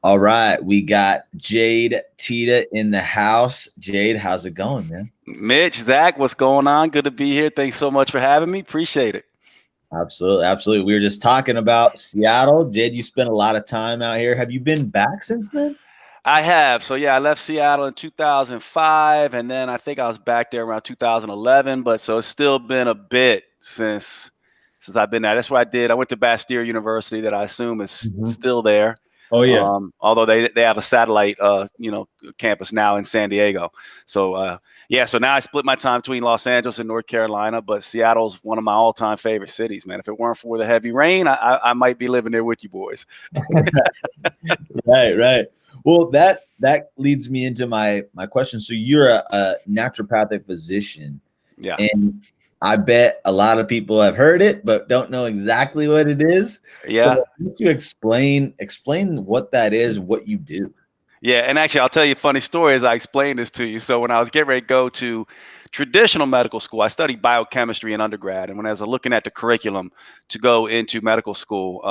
All right, we got Jade Teta in the house. Jade, how's it going, man? Mitch, Zach, what's going on? Good to be here. Thanks so much for having me. Appreciate it. Absolutely, absolutely. We were just talking about Seattle. Jade, you spent a lot of time out here. Have you been back since then? I have. So yeah, I left Seattle in 2005, and then I think I was back there around 2011. But so it's still been a bit since I've been there. That's what I did. I went to Bastyr University, that I assume is Mhm. still there. Oh yeah. Although they have a satellite campus now in San Diego. So yeah, so now I split my time between Los Angeles and North Carolina, but Seattle's one of my all-time favorite cities, man. If it weren't for the heavy rain, I might be living there with you boys. Right, right. Well, that leads me into my question. So you're a naturopathic physician, Yeah. and I bet a lot of people have heard it but don't know exactly what it is. So Yeah. why don't you explain what that is, what you do? Yeah, and actually, I'll tell you a funny story as I explain this to you. So, when I was getting ready to go to traditional medical school, I studied biochemistry in undergrad, and when I was looking at the curriculum to go into medical school,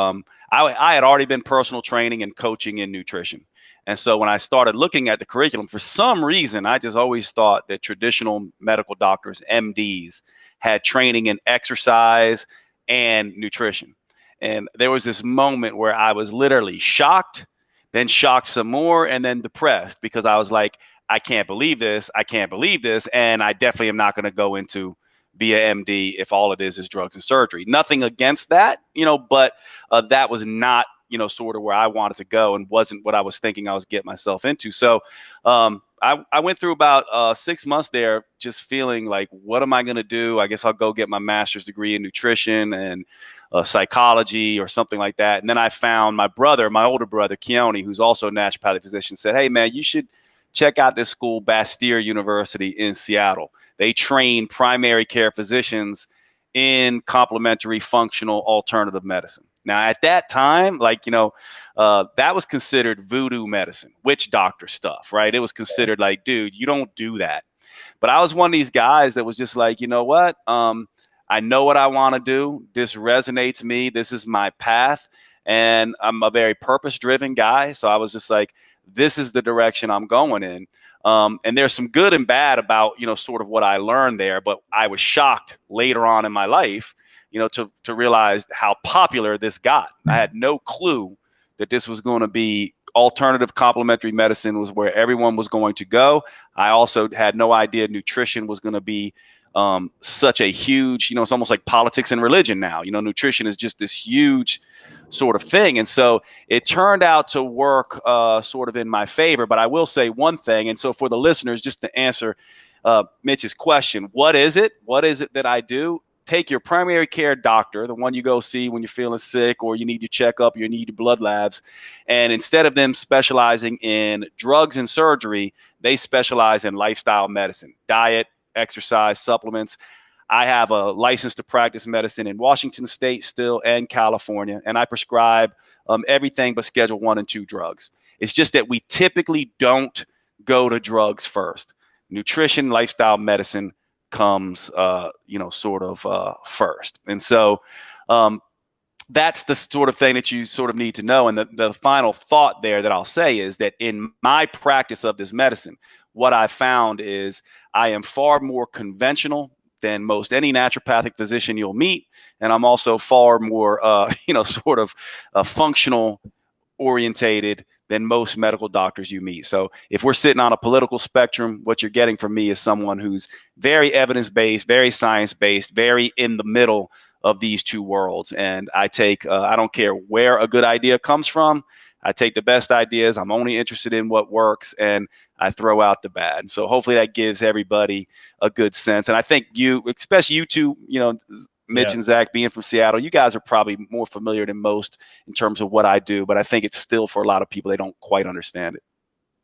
I had already been personal training and coaching in nutrition. And so, when I started looking at the curriculum, for some reason, I just always thought that traditional medical doctors, MDs, had training in exercise and nutrition. And there was this moment where I was literally shocked, then shocked some more, and then depressed because I was like, I can't believe this. I can't believe this. And I definitely am not going to go into be a MD if all it is drugs and surgery. Nothing against that, but that was not, sort of where I wanted to go and wasn't what I was thinking I was getting myself into. So I went through about 6 months there just feeling like, what am I going to do? I guess I'll go get my master's degree in nutrition and psychology or something like that. And then I found my older brother, Keone, who's also a naturopathic physician, said, hey, man, you should check out this school, Bastyr University in Seattle. They train primary care physicians in complementary functional alternative medicine. Now, at that time, that was considered voodoo medicine, witch doctor stuff, right? It was considered like, dude, you don't do that. But I was one of these guys that was just like, you know what? I know what I want to do. This resonates me. This is my path. And I'm a very purpose driven guy. So I was just like, this is the direction I'm going in. And there's some good and bad about, sort of what I learned there. But I was shocked later on in my life, to realize how popular this got. I had no clue that this was going to be alternative complementary medicine was where everyone was going to go. I also had no idea nutrition was going to be such a huge, it's almost like politics and religion now. Nutrition is just this huge sort of thing. And so it turned out to work sort of in my favor. But I will say one thing. And so for the listeners, just to answer Mitch's question, what is it? What is it that I do? Take your primary care doctor, the one you go see when you're feeling sick or you need your checkup, you need your blood labs. And instead of them specializing in drugs and surgery, they specialize in lifestyle medicine, diet, exercise, supplements. I have a license to practice medicine in Washington State still and California, and I prescribe everything but Schedule 1 and 2 drugs. It's just that we typically don't go to drugs first. Nutrition, lifestyle medicine comes, first. And so that's the sort of thing that you sort of need to know. And the final thought there that I'll say is that in my practice of this medicine, what I found is I am far more conventional than most any naturopathic physician you'll meet. And I'm also far more, functional orientated than most medical doctors you meet. So if we're sitting on a political spectrum, what you're getting from me is someone who's very evidence-based, very science-based, very in the middle of these two worlds. And I take, I don't care where a good idea comes from. I take the best ideas. I'm only interested in what works, and I throw out the bad. So hopefully that gives everybody a good sense. And I think you, especially you two, Mitch Yeah. and Zach being from Seattle, you guys are probably more familiar than most in terms of what I do, but I think it's still for a lot of people, they don't quite understand it.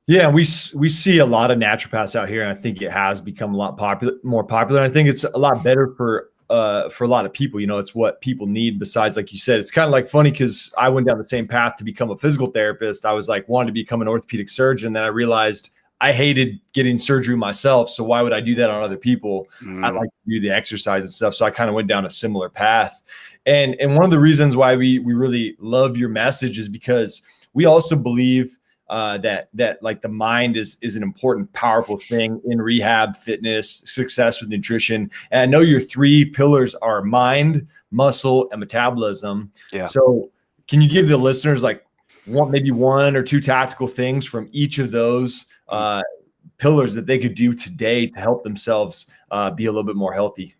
Yeah, we see a lot of naturopaths out here, and I think it has become a lot more popular. And I think it's a lot better for a lot of people. It's what people need. Besides, like you said, it's kind of like funny because I went down the same path to become a physical therapist. I was like wanted to become an orthopedic surgeon. Then I realized I hated getting surgery myself. So why would I do that on other people? I like to do the exercise and stuff. So I kind of went down a similar path. And one of the reasons why we really love your message is because we also believe that like the mind is an important, powerful thing in rehab, fitness, success with nutrition. And I know your 3 pillars are mind, muscle, and metabolism. Yeah. So can you give the listeners like maybe 1 or 2 tactical things from each of those pillars that they could do today to help themselves be a little bit more healthy?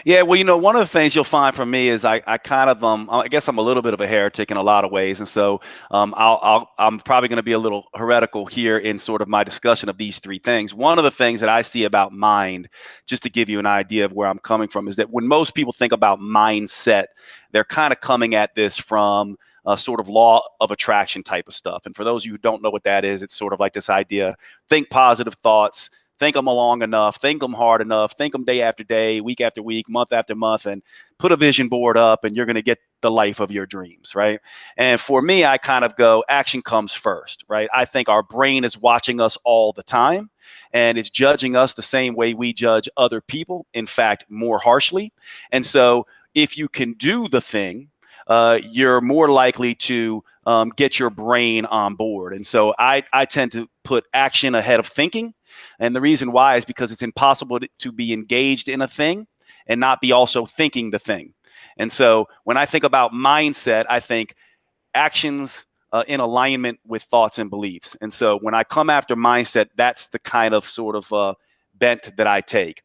Yeah, well, one of the things you'll find from me is I kind of I guess I'm a little bit of a heretic in a lot of ways, and so I'm probably going to be a little heretical here in sort of my discussion of these 3 things. One of the things that I see about mind, just to give you an idea of where I'm coming from, is that when most people think about mindset, they're kind of coming at this from a sort of law of attraction type of stuff. And for those of you who don't know what that is, it's sort of like this idea: think positive thoughts. Think them long enough, think them hard enough, think them day after day, week after week, month after month, and put a vision board up, and you're going to get the life of your dreams, right? And for me, I kind of go, action comes first, right? I think our brain is watching us all the time, and it's judging us the same way we judge other people, in fact, more harshly. And so if you can do the thing, you're more likely to get your brain on board. And so I tend to put action ahead of thinking. And the reason why is because it's impossible to be engaged in a thing and not be also thinking the thing. And so when I think about mindset, I think actions in alignment with thoughts and beliefs. And so when I come after mindset, that's the kind of sort of bent that I take.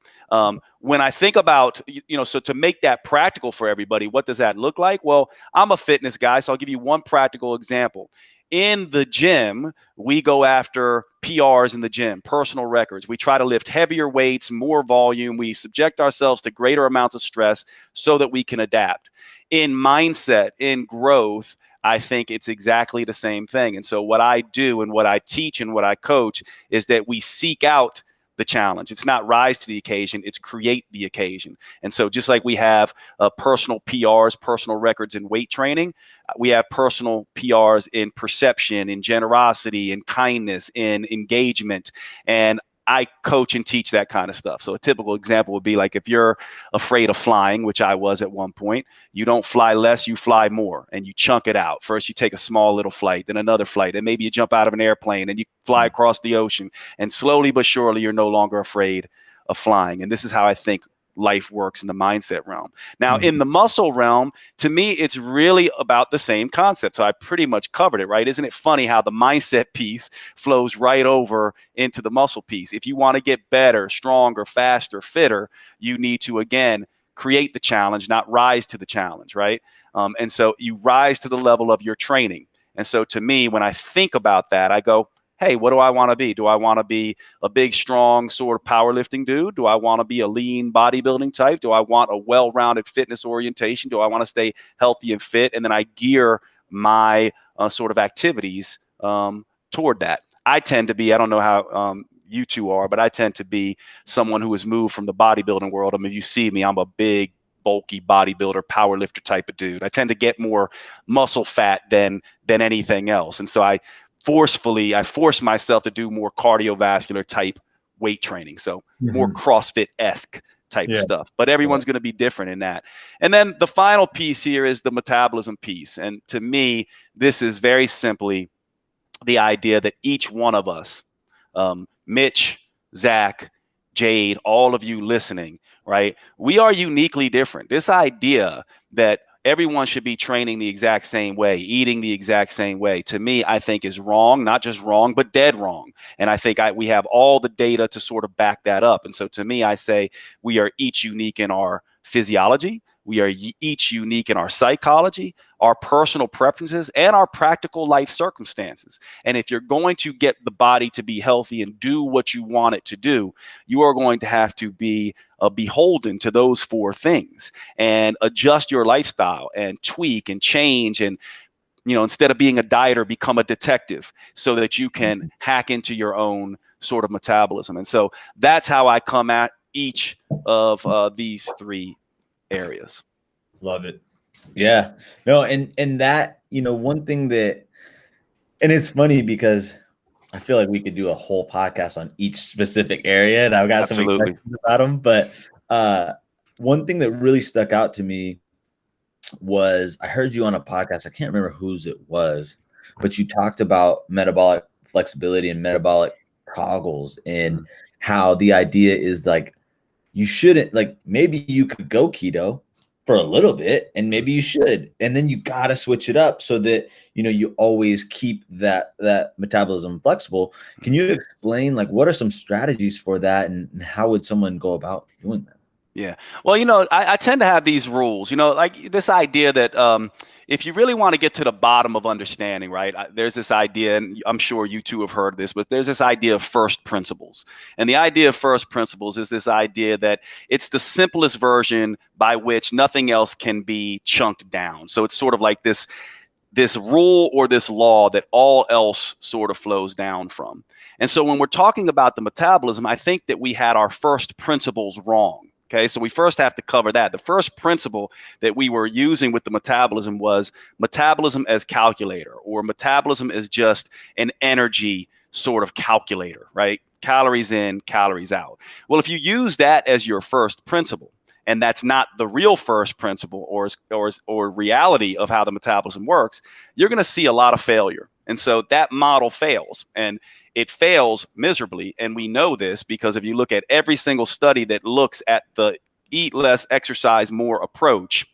When I think about, so to make that practical for everybody, what does that look like? Well, I'm a fitness guy, so I'll give you one practical example. In the gym, we go after PRs in the gym, personal records. We try to lift heavier weights, more volume. We subject ourselves to greater amounts of stress so that we can adapt. In mindset, in growth, I think it's exactly the same thing. And so what I do and what I teach and what I coach is that we seek out the challenge. It's not rise to the occasion, it's create the occasion. And so just like we have personal PRs, personal records in weight training, we have personal PRs in perception, in generosity, in kindness, in engagement. And I coach and teach that kind of stuff. So a typical example would be like if you're afraid of flying, which I was at one point, you don't fly less, you fly more, and you chunk it out. First, you take a small little flight, then another flight, and maybe you jump out of an airplane and you fly across the ocean. And slowly but surely, you're no longer afraid of flying. And this is how I think life works in the mindset realm. Now, in the muscle realm, to me, it's really about the same concept. So I pretty much covered it, right? Isn't it funny how the mindset piece flows right over into the muscle piece? If you want to get better, stronger, faster, fitter, you need to, again, create the challenge, not rise to the challenge, right? And so you rise to the level of your training. And so to me, when I think about that, I go, hey, what do I want to be? Do I want to be a big, strong sort of powerlifting dude? Do I want to be a lean bodybuilding type? Do I want a well-rounded fitness orientation? Do I want to stay healthy and fit? And then I gear my sort of activities toward that. I tend to be, I don't know how you two are, but I tend to be someone who has moved from the bodybuilding world. I mean, if you see me, I'm a big, bulky bodybuilder, powerlifter type of dude. I tend to get more muscle fat than anything else. And so I force myself to do more cardiovascular type weight training. So more CrossFit-esque type stuff, but everyone's going to be different in that. And then the final piece here is the metabolism piece. And to me, this is very simply the idea that each one of us, Mitch, Zach, Jade, all of you listening, right? We are uniquely different. This idea that everyone should be training the exact same way, eating the exact same way, to me, I think is wrong, not just wrong, but dead wrong. And I think we have all the data to sort of back that up. And so to me, I say we are each unique in our physiology. We are each unique in our psychology, our personal preferences, and our practical life circumstances. And if you're going to get the body to be healthy and do what you want it to do, you are going to have to be beholden to those 4 things and adjust your lifestyle and tweak and change and, instead of being a dieter, become a detective so that you can hack into your own sort of metabolism. And so that's how I come at each of these 3 areas. Love it. Yeah. No, and that, one thing that, and it's funny because I feel like we could do a whole podcast on each specific area, and I've got some questions about them. But one thing that really stuck out to me was I heard you on a podcast. I can't remember whose it was, but you talked about metabolic flexibility and metabolic toggles, and how the idea is like, you shouldn't, like, maybe you could go keto for a little bit, and maybe you should, and then you got to switch it up so that, you know, you always keep that metabolism flexible. Can you explain, like, what are some strategies for that, and how would someone go about doing that? Yeah. Well, you know, I tend to have these rules, you know, like this idea that if you really want to get to the bottom of understanding, right, there's this idea, and I'm sure you two have heard this, but there's this idea of first principles. And the idea of first principles is this idea that it's the simplest version by which nothing else can be chunked down. So it's sort of like this rule or this law that all else sort of flows down from. And so when we're talking about the metabolism, I think that we had our first principles wrong. Okay, so we first have to cover that. The first principle that we were using with the metabolism was metabolism as calculator, or metabolism as just an energy sort of calculator, right? Calories in, calories out. Well, if you use that as your first principle, and that's not the real first principle or reality of how the metabolism works, you're going to see a lot of failure. And so that model fails, and it fails miserably. And we know this because if you look at every single study that looks at the eat less, exercise more approach,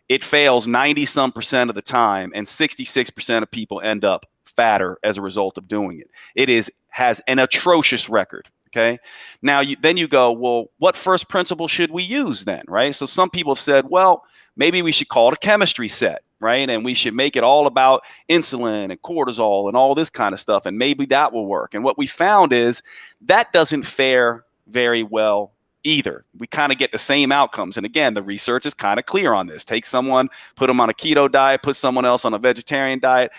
it fails 90% of the time, and 66% of people end up fatter as a result of doing it. It has an atrocious record. Okay. Now, then you go, well, what first principle should we use then? Right. So some people have said, well, maybe we should call it a chemistry set. Right. And we should make it all about insulin and cortisol and all this kind of stuff. And maybe that will work. And what we found is that doesn't fare very well either. We kind of get the same outcomes. And again, the research is kind of clear on this. Take someone, put them on a keto diet, put someone else on a vegetarian diet,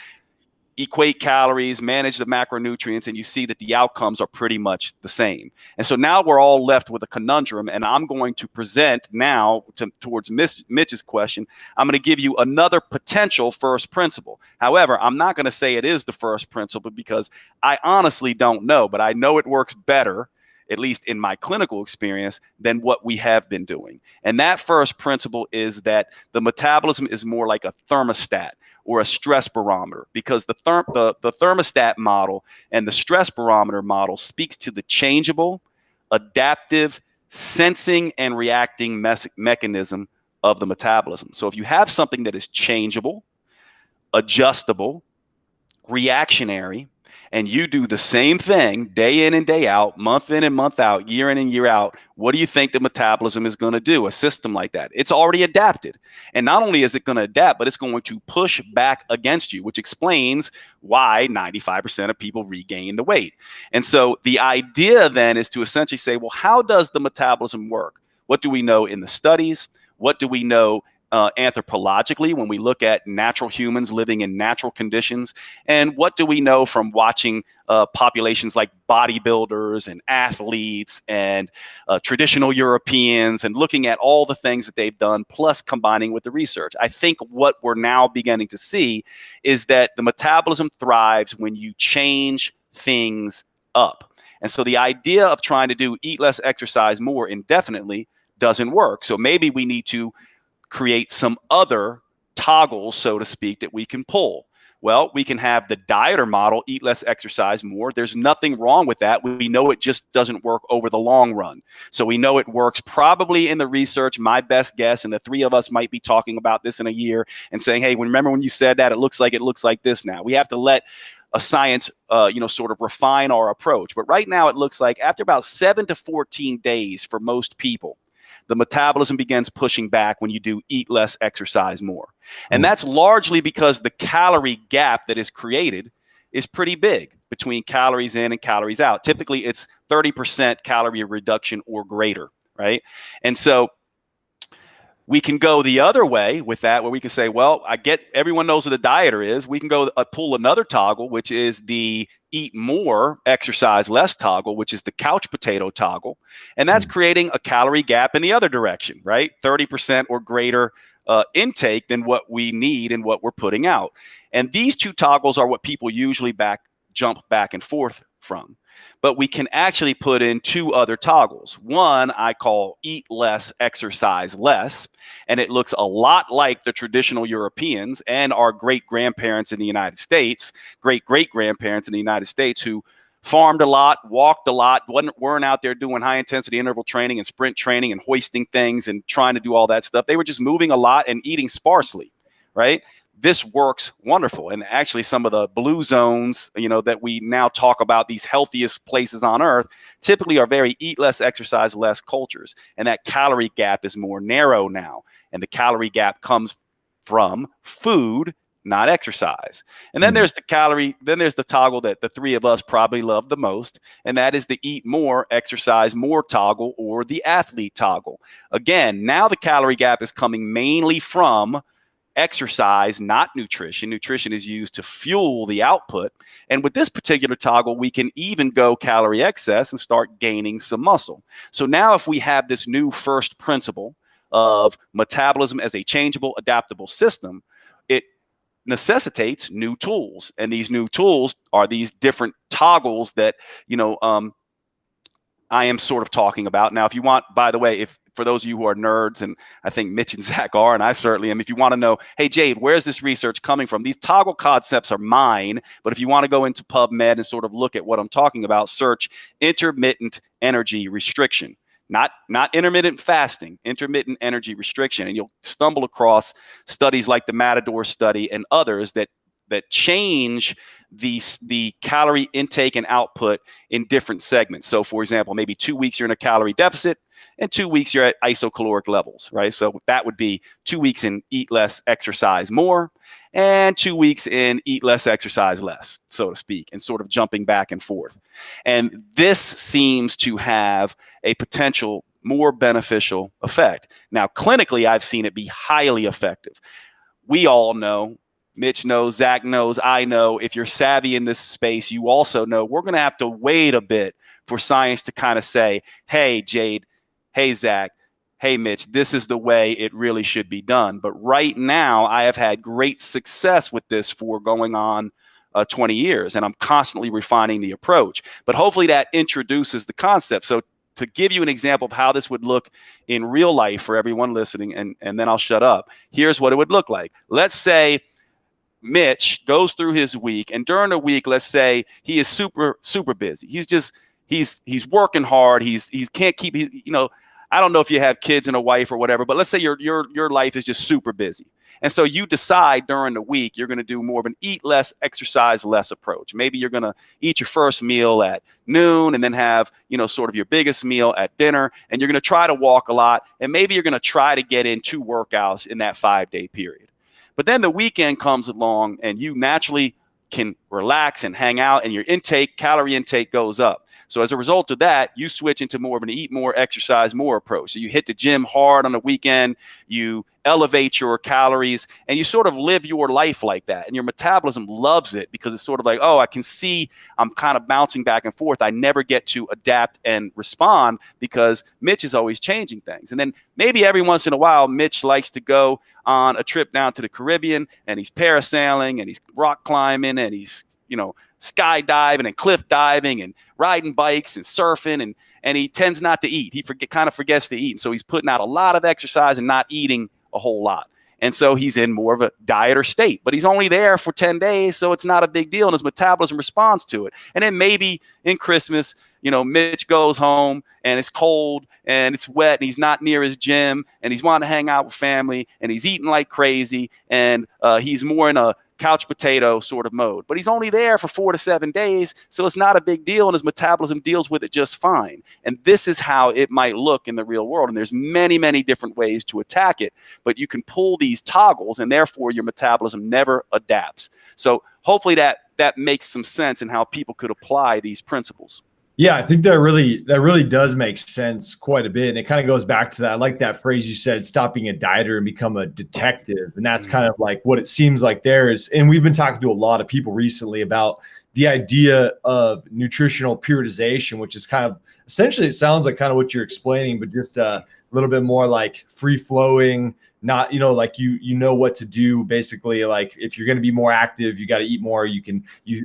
equate calories, manage the macronutrients, and you see that the outcomes are pretty much the same. And so now we're all left with a conundrum, and I'm going to present now towards Mitch's question. I'm going to give you another potential first principle. However, I'm not going to say it is the first principle because I honestly don't know, but I know it works better, at least in my clinical experience, than what we have been doing. And that first principle is that the metabolism is more like a thermostat or a stress barometer, because the thermostat model and the stress barometer model speaks to the changeable, adaptive, sensing and reacting mechanism of the metabolism. So if you have something that is changeable, adjustable, reactionary, and you do the same thing day in and day out, month in and month out, year in and year out, what do you think the metabolism is going to do? A system like that, it's already adapted. And not only is it going to adapt, but it's going to push back against you, which explains why 95% of people regain the weight. And so the idea then is to essentially say, well, how does the metabolism work? What do we know in the studies? What do we know anthropologically when we look at natural humans living in natural conditions? And what do we know from watching populations like bodybuilders and athletes and traditional Europeans, and looking at all the things that they've done, plus combining with the research? I think what we're now beginning to see is that the metabolism thrives when you change things up. And so the idea of trying to do eat less, exercise more indefinitely doesn't work. So maybe we need to create some other toggles, so to speak, that we can pull. Well, we can have the dieter model, eat less, exercise more. There's nothing wrong with that. We know it just doesn't work over the long run. So we know it works probably in the research, my best guess, and the three of us might be talking about this in a year and saying, hey, remember when you said that? It looks like this now. We have to let a science, sort of refine our approach. But right now it looks like after about 7 to 14 days for most people, the metabolism begins pushing back when you do eat less, exercise more. And that's largely because the calorie gap that is created is pretty big between calories in and calories out. Typically, it's 30% calorie reduction or greater, right? And so we can go the other way with that, where we can say, well, I get everyone knows what the dieter is. We can go pull another toggle, which is the eat more, exercise less toggle, which is the couch potato toggle. And that's creating a calorie gap in the other direction, right? 30% or greater intake than what we need and what we're putting out. And these two toggles are what people usually jump back and forth from. but we can actually put in 2 other toggles. One I call eat less, exercise less. And it looks a lot like the traditional Europeans and our great grandparents in the United States, great grandparents in the United States who farmed a lot, walked a lot, weren't out there doing high intensity interval training and sprint training and hoisting things and trying to do all that stuff. They were just moving a lot and eating sparsely, right? This works wonderful. And actually some of the blue zones, that we now talk about, these healthiest places on earth, typically are very eat less, exercise less cultures. And that calorie gap is more narrow now. And the calorie gap comes from food, not exercise. And then there's the toggle that the 3 of us probably love the most. And that is the eat more, exercise more toggle, or the athlete toggle. Again, now the calorie gap is coming mainly from exercise, not nutrition. Nutrition is used to fuel the output. And with this particular toggle, we can even go calorie excess and start gaining some muscle. So now if we have this new first principle of metabolism as a changeable, adaptable system, it necessitates new tools. And these new tools are these different toggles that, I am sort of talking about. Now, if you want, by the way, for those of you who are nerds, and I think Mitch and Zach are, and I certainly am, if you want to know, hey, Jade, where's this research coming from? These toggle concepts are mine, but if you want to go into PubMed and sort of look at what I'm talking about, search intermittent energy restriction, not intermittent fasting, intermittent energy restriction, and you'll stumble across studies like the Matador study and others that change the calorie intake and output in different segments. So for example, maybe 2 weeks you're in a calorie deficit and 2 weeks you're at isocaloric levels, right? So that would be 2 weeks in eat less, exercise more, and 2 weeks in eat less, exercise less, so to speak, and sort of jumping back and forth. And this seems to have a potential more beneficial effect. Now, clinically, I've seen it be highly effective. We all know, Mitch knows, Zach knows, I know, if you're savvy in this space, you also know we're going to have to wait a bit for science to kind of say, hey, Jade, hey, Zach, hey, Mitch, this is the way it really should be done. But right now, I have had great success with this for going on 20 years, and I'm constantly refining the approach. But hopefully that introduces the concept. So to give you an example of how this would look in real life for everyone listening, and then I'll shut up, here's what it would look like. Let's say Mitch goes through his week, and during the week, let's say he is super busy. He's working hard. He can't keep, I don't know if you have kids and a wife or whatever, but let's say your life is just super busy. And so you decide during the week, you're going to do more of an eat less, exercise less approach. Maybe you're going to eat your first meal at noon and then have, sort of your biggest meal at dinner. And you're going to try to walk a lot. And maybe you're going to try to get in 2 workouts in that 5-day period. But then the weekend comes along and you naturally can relax and hang out, and your calorie intake goes up. So as a result of that, you switch into more of an eat more, exercise more approach. So you hit the gym hard on the weekend, you elevate your calories, and you sort of live your life like that. And your metabolism loves it because it's sort of like, oh, I can see I'm kind of bouncing back and forth. I never get to adapt and respond because Mitch is always changing things. And then maybe every once in a while, Mitch likes to go on a trip down to the Caribbean, and he's parasailing and he's rock climbing and he's, skydiving and cliff diving and riding bikes and surfing, and he tends not to eat. He kind of forgets to eat. And so he's putting out a lot of exercise and not eating a whole lot. And so he's in more of a dieter state, but he's only there for 10 days. So it's not a big deal. And his metabolism responds to it. And then maybe in Christmas, Mitch goes home and it's cold and it's wet and he's not near his gym and he's wanting to hang out with family and he's eating like crazy. And he's more in a couch potato sort of mode, but he's only there for 4 to 7 days. So it's not a big deal. And his metabolism deals with it just fine. And this is how it might look in the real world. And there's many, many different ways to attack it, but you can pull these toggles and therefore your metabolism never adapts. So hopefully that makes some sense in how people could apply these principles. Yeah, I think that really does make sense quite a bit. And it kind of goes back to that. I like that phrase you said, stop being a dieter and become a detective. And that's kind of like what it seems like there is. And we've been talking to a lot of people recently about the idea of nutritional periodization, which is kind of essentially, it sounds like kind of what you're explaining, but just a little bit more like free flowing, not, like you know what to do. Basically, like if you're going to be more active, you got to eat more. You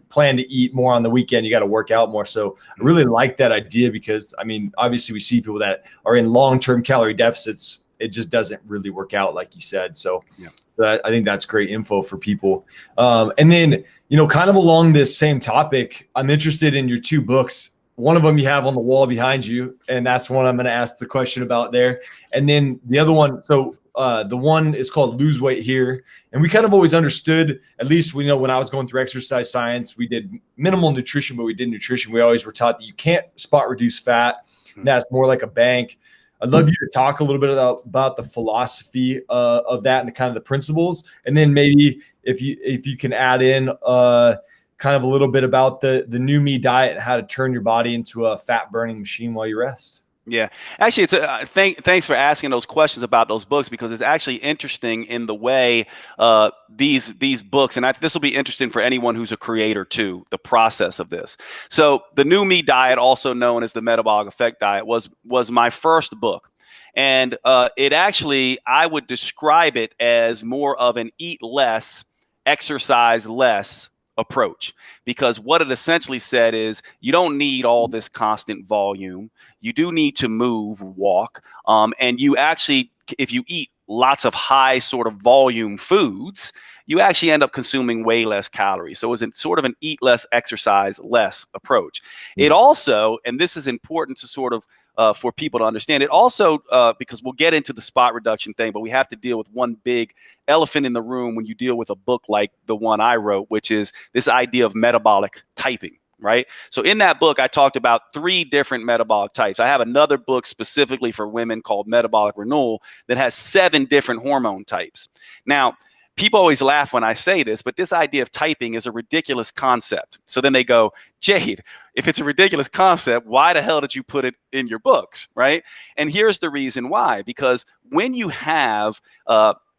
plan to eat more on the weekend. You got to work out more. So I really like that idea because, I mean, obviously we see people that are in long-term calorie deficits. It just doesn't really work out, like you said. So I think that's great info for people. And then, kind of along this same topic, I'm interested in your 2 books. One of them you have on the wall behind you, and that's one I'm going to ask the question about there. And then the other one, so the one is called Lose Weight Here. And we kind of always understood, at least we know when I was going through exercise science, we did minimal nutrition, but we did nutrition. We always were taught that you can't spot reduce fat. That's more like a bank. I'd love you to talk a little bit about the philosophy of that and the kind of the principles. And then maybe if you can add in kind of a little bit about the new me diet and how to turn your body into a fat burning machine while you rest. Yeah, actually, it's thanks for asking those questions about those books, because it's actually interesting in the way these books, and this will be interesting for anyone who's a creator too, the process of this. So the New Me Diet, also known as the Metabolic Effect Diet, was my first book. And it actually, I would describe it as more of an eat less, exercise less approach, because what it essentially said is you don't need all this constant volume. You do need to move, walk, and you actually, if you eat lots of high sort of volume foods, you actually end up consuming way less calories. So it's sort of an eat less, exercise less approach. It also, and this is important to sort of for people to understand, it also, because we'll get into the spot reduction thing, but we have to deal with one big elephant in the room when you deal with a book like the one I wrote, which is this idea of metabolic typing. Right. So in that book, I talked about 3 different metabolic types. I have another book specifically for women called Metabolic Renewal that has 7 different hormone types. Now, people always laugh when I say this, but this idea of typing is a ridiculous concept. So then they go, Jade, if it's a ridiculous concept, why the hell did you put it in your books? Right. And here's the reason why, because when you have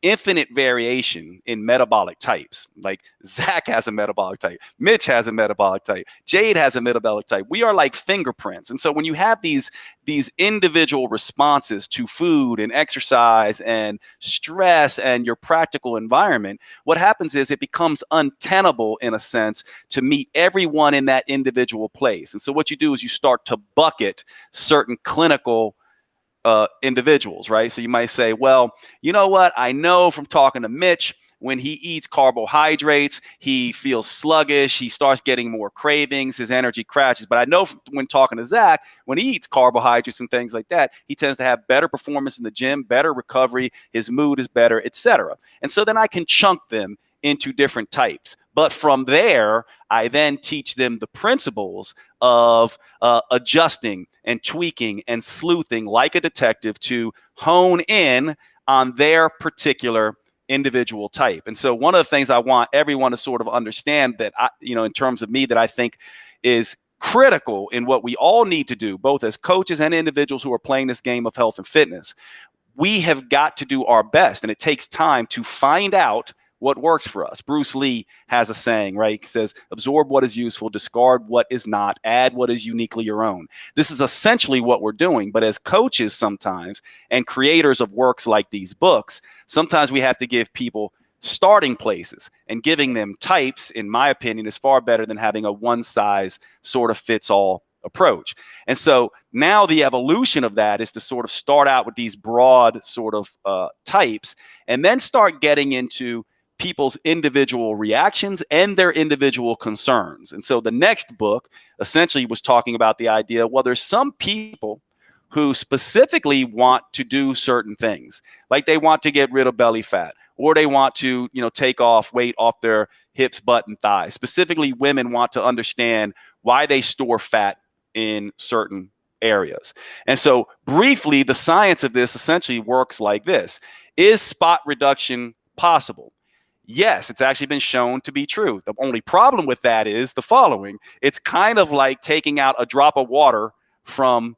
infinite variation in metabolic types, like Zach has a metabolic type, Mitch has a metabolic type, Jade has a metabolic type. We are like fingerprints. And so when you have these individual responses to food and exercise and stress and your practical environment, what happens is it becomes untenable in a sense to meet everyone in that individual place. And so what you do is you start to bucket certain clinical individuals, right? So you might say, well, you know what? I know from talking to Mitch, when he eats carbohydrates, he feels sluggish. He starts getting more cravings. His energy crashes. But I know when talking to Zach, when he eats carbohydrates and things like that, he tends to have better performance in the gym, better recovery. His mood is better, etc. And so then I can chunk them into different types. But from there, I then teach them the principles of adjusting and tweaking and sleuthing like a detective to hone in on their particular individual type. And so one of the things I want everyone to sort of understand that, in terms of me, that I think is critical in what we all need to do, both as coaches and individuals who are playing this game of health and fitness, we have got to do our best. And it takes time to find out what works for us. Bruce Lee has a saying, right? He says, absorb what is useful, discard what is not, add what is uniquely your own. This is essentially what we're doing. But as coaches sometimes, and creators of works like these books, sometimes we have to give people starting places, and giving them types, in my opinion, is far better than having a one size sort of fits all approach. And so now the evolution of that is to sort of start out with these broad sort of types, and then start getting into people's individual reactions and their individual concerns. And so the next book essentially was talking about the idea, well, there's some people who specifically want to do certain things, like they want to get rid of belly fat, or they want to, take off weight off their hips, butt, and thighs. Specifically, women want to understand why they store fat in certain areas. And so briefly, the science of this essentially works like this. Is spot reduction possible? Yes, it's actually been shown to be true. The only problem with that is the following. It's kind of like taking out a drop of water from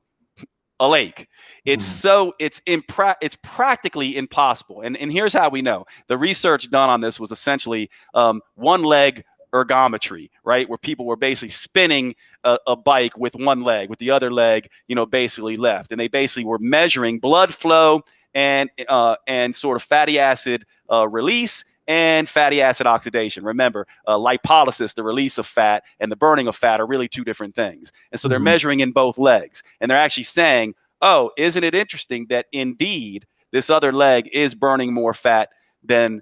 a lake. It's it's practically impossible. And here's how we know. The research done on this was essentially one leg ergometry, right? Where people were basically spinning a bike with one leg, with the other leg, basically left. And they basically were measuring blood flow and sort of fatty acid release and fatty acid oxidation. Remember, lipolysis, the release of fat, and the burning of fat are really two different things. And so they're measuring in both legs. And they're actually saying, oh, isn't it interesting that indeed this other leg is burning more fat than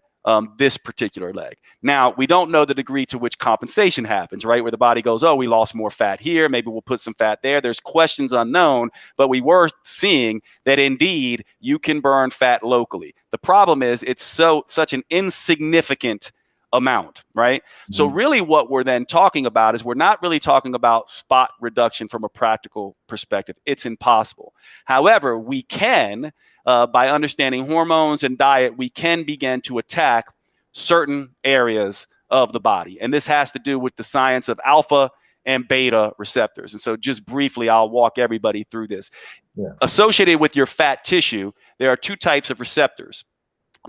this particular leg. Now, we don't know the degree to which compensation happens, right? Where the body goes, oh, we lost more fat here. Maybe we'll put some fat there. There's questions unknown, but we were seeing that indeed you can burn fat locally. The problem is it's such an insignificant amount, right? So really what we're then talking about is we're not really talking about spot reduction from a practical perspective. It's impossible. However, we can, by understanding hormones and diet, we can begin to attack certain areas of the body. And this has to do with the science of alpha and beta receptors. And so just briefly, I'll walk everybody through this. Yeah. Associated with your fat tissue, there are two types of receptors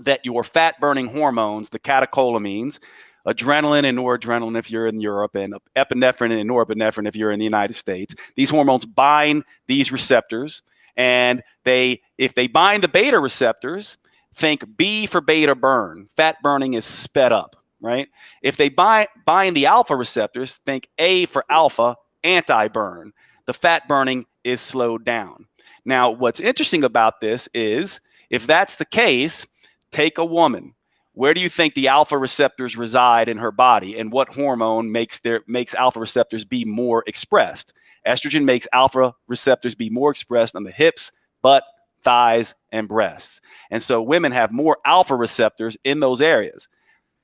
that your fat-burning hormones, the catecholamines, adrenaline and noradrenaline if you're in Europe, and epinephrine and norepinephrine if you're in the United States. These hormones bind these receptors, and if they bind the beta receptors, think B for beta burn. Fat burning is sped up, right? If they bind the alpha receptors, think A for alpha, anti-burn. The fat burning is slowed down. Now, what's interesting about this is if that's the case, take a woman. Where do you think the alpha receptors reside in her body, and what hormone makes alpha receptors be more expressed? Estrogen makes alpha receptors be more expressed on the hips, butt, thighs, and breasts. And so women have more alpha receptors in those areas.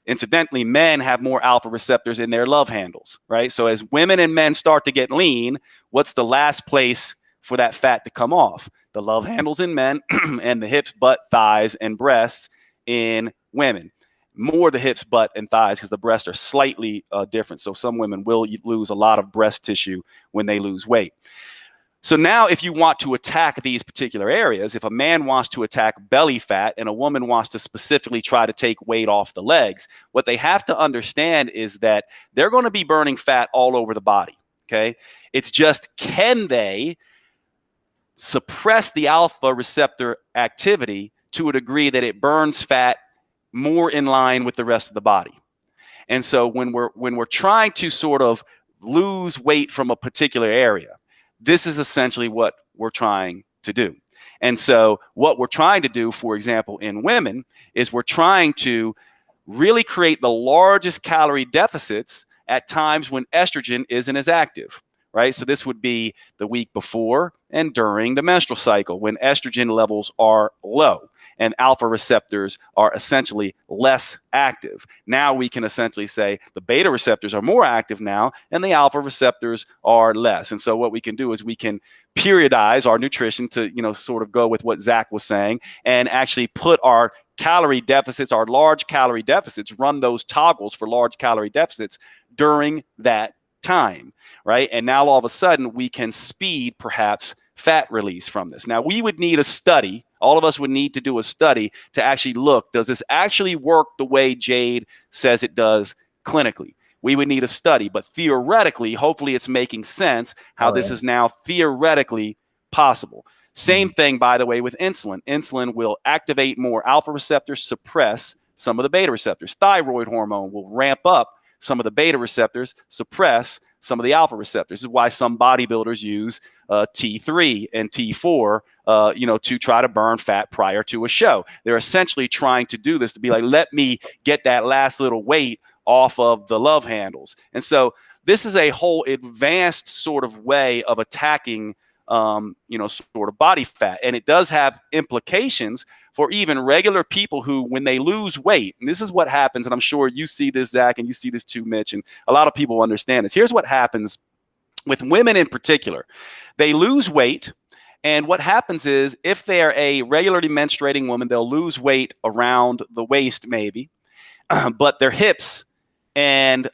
Incidentally, men have more alpha receptors in their love handles, right? So as women and men start to get lean, what's the last place for that fat to come off? The love handles in men and the hips, butt, thighs, and breasts in women. More the hips, butt, and thighs because the breasts are slightly different. So some women will lose a lot of breast tissue when they lose weight. So now if you want to attack these particular areas, if a man wants to attack belly fat and a woman wants to specifically try to take weight off the legs, what they have to understand is that they're going to be burning fat all over the body, okay? It's just, can they suppress the alpha receptor activity to a degree that it burns fat more in line with the rest of the body? And so when we're trying to sort of lose weight from a particular area, this is essentially what we're trying to do. And so what we're trying to do, for example, in women, is we're trying to really create the largest calorie deficits at times when estrogen isn't as active, right? So this would be the week before and during the menstrual cycle when estrogen levels are low and alpha receptors are essentially less active. Now we can essentially say the beta receptors are more active now and the alpha receptors are less. And so what we can do is we can periodize our nutrition to, sort of go with what Zach was saying and actually put our calorie deficits, our large calorie deficits, run those toggles for large calorie deficits during that time, right? And now all of a sudden we can speed perhaps fat release from this. Now we would need a study. All of us would need to do a study to actually look, does this actually work the way Jade says it does clinically? We would need a study, but theoretically, hopefully it's making sense how this is now theoretically possible. Same thing, by the way, with insulin. Insulin will activate more alpha receptors, suppress some of the beta receptors. Thyroid hormone will ramp up some of the beta receptors, suppress some of the alpha receptors. This is why some bodybuilders use T3 and T4, to try to burn fat prior to a show. They're essentially trying to do this to be like, let me get that last little weight off of the love handles. And so this is a whole advanced sort of way of attacking sort of body fat. And it does have implications for even regular people who, when they lose weight, and this is what happens, and I'm sure you see this, Zach, and you see this too, Mitch, and a lot of people understand this. Here's what happens with women in particular. They lose weight, and what happens is if they're a regularly menstruating woman, they'll lose weight around the waist maybe, but their hips and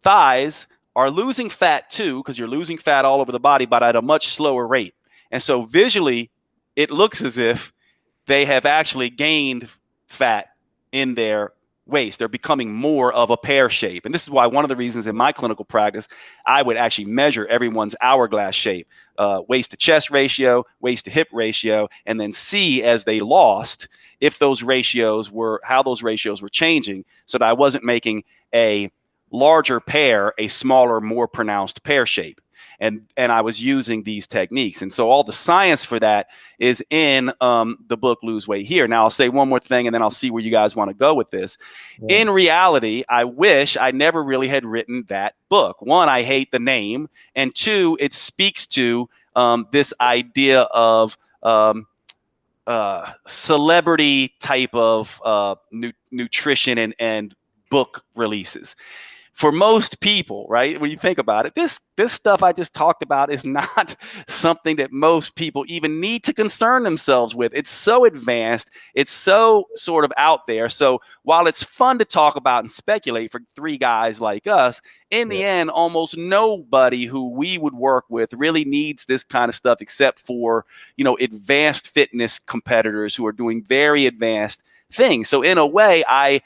thighs are losing fat too, because you're losing fat all over the body, but at a much slower rate. And so visually, it looks as if they have actually gained fat in their waist. They're becoming more of a pear shape. And this is why one of the reasons in my clinical practice, I would actually measure everyone's hourglass shape, waist to chest ratio, waist to hip ratio, and then see as they lost if those ratios were, how those ratios were changing, so that I wasn't making a larger pear a smaller, more pronounced pear shape. And I was using these techniques. And so all the science for that is in the book Lose Weight Here. Now, I'll say one more thing, and then I'll see where you guys want to go with this. Yeah. In reality, I wish I never really had written that book. One, I hate the name. And two, it speaks to this idea of celebrity type of nutrition and book releases. For most people, right, when you think about it, this stuff I just talked about is not something that most people even need to concern themselves with. It's so advanced. It's so sort of out there. So while it's fun to talk about and speculate for three guys like us, in the end, almost nobody who we would work with really needs this kind of stuff, except for, advanced fitness competitors who are doing very advanced things. So in a way, I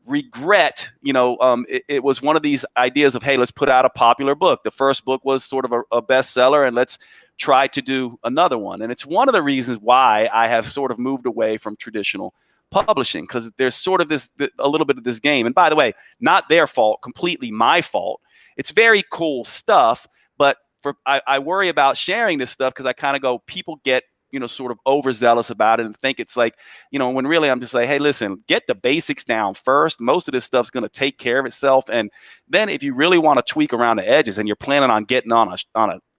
regret, it was one of these ideas of, hey, let's put out a popular book. The first book was sort of a bestseller, and let's try to do another one. And it's one of the reasons why I have sort of moved away from traditional publishing, because there's sort of a little bit of this game. And by the way, not their fault, completely my fault. It's very cool stuff, but I worry about sharing this stuff because I kind of go, people get sort of overzealous about it and think it's like, when really I'm just like, hey, listen, get the basics down first. Most of this stuff's going to take care of itself. And then if you really want to tweak around the edges and you're planning on getting on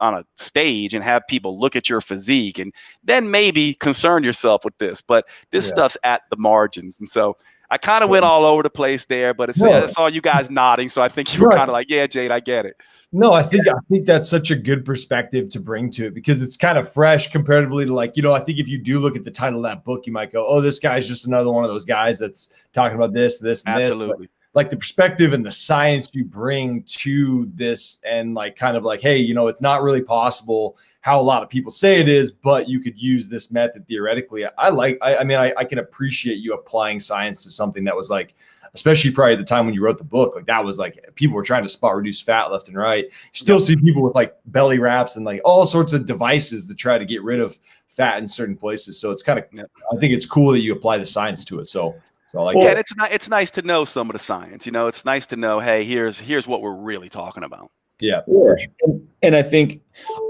a stage and have people look at your physique, and then maybe concern yourself with this. But this stuff's at the margins. And so I kind of went all over the place there, but I saw you guys nodding. So I think you were kind of like, yeah, Jade, I get it. No, I think that's such a good perspective to bring to it, because it's kind of fresh comparatively to, like, I think if you do look at the title of that book, you might go, oh, this guy's just another one of those guys that's talking about this, and absolutely. This. Like the perspective and the science you bring to this, and like kind of like, hey, it's not really possible how a lot of people say it is, but you could use this method theoretically. I can appreciate you applying science to something that was like, especially probably at the time when you wrote the book, like that was like people were trying to spot reduce fat left and right. You still see people with like belly wraps and like all sorts of devices to try to get rid of fat in certain places. So it's kind of, I think it's cool that you apply the science to it. So like, yeah, it's nice to know some of the science. It's nice to know, hey, here's what we're really talking about. Yeah. For sure. And I think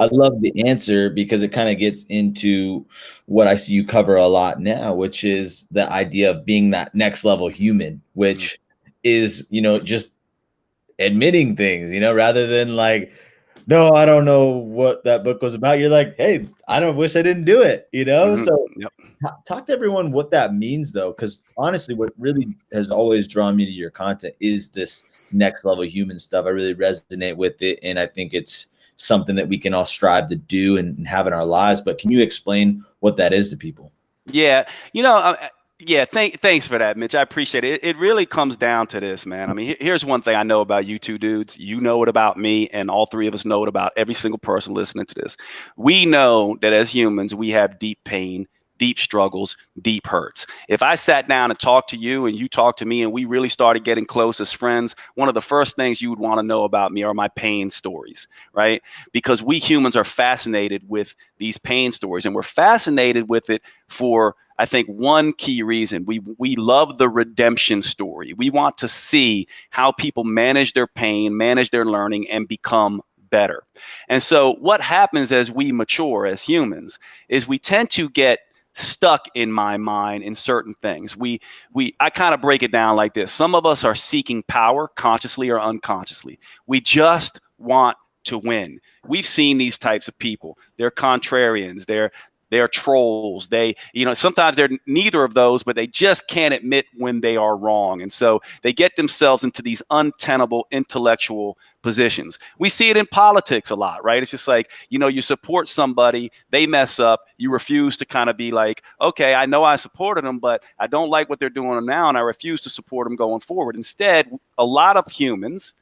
I love the answer because it kind of gets into what I see you cover a lot now, which is the idea of being that next level human, which is, just admitting things, rather than like, no, I don't know what that book was about. You're like, hey, I wish I didn't do it, So talk to everyone what that means, though, because honestly, what really has always drawn me to your content is this next level human stuff. I really resonate with it, and I think it's something that we can all strive to do and have in our lives. But can you explain what that is to people? Yeah, thanks for that, Mitch. I appreciate it. It really comes down to this, man. I mean, here's one thing I know about you two dudes. You know it about me, and all three of us know it about every single person listening to this. We know that as humans, we have deep pain, deep struggles, deep hurts. If I sat down and talked to you and you talked to me and we really started getting close as friends, one of the first things you would want to know about me are my pain stories, right? Because we humans are fascinated with these pain stories, and we're fascinated with it for, I think, one key reason. We love the redemption story. We want to see how people manage their pain, manage their learning, and become better. And so what happens as we mature as humans is we tend to get stuck, in my mind, in certain things. I kind of break it down like this. Some of us are seeking power consciously or unconsciously. We just want to win. We've seen these types of people. They're contrarians. They're trolls. Sometimes they're neither of those, but they just can't admit when they are wrong. And so they get themselves into these untenable intellectual positions. We see it in politics a lot, right? It's just like, you support somebody, they mess up, you refuse to kind of be like, okay, I know I supported them, but I don't like what they're doing now, and I refuse to support them going forward. Instead, a lot of humans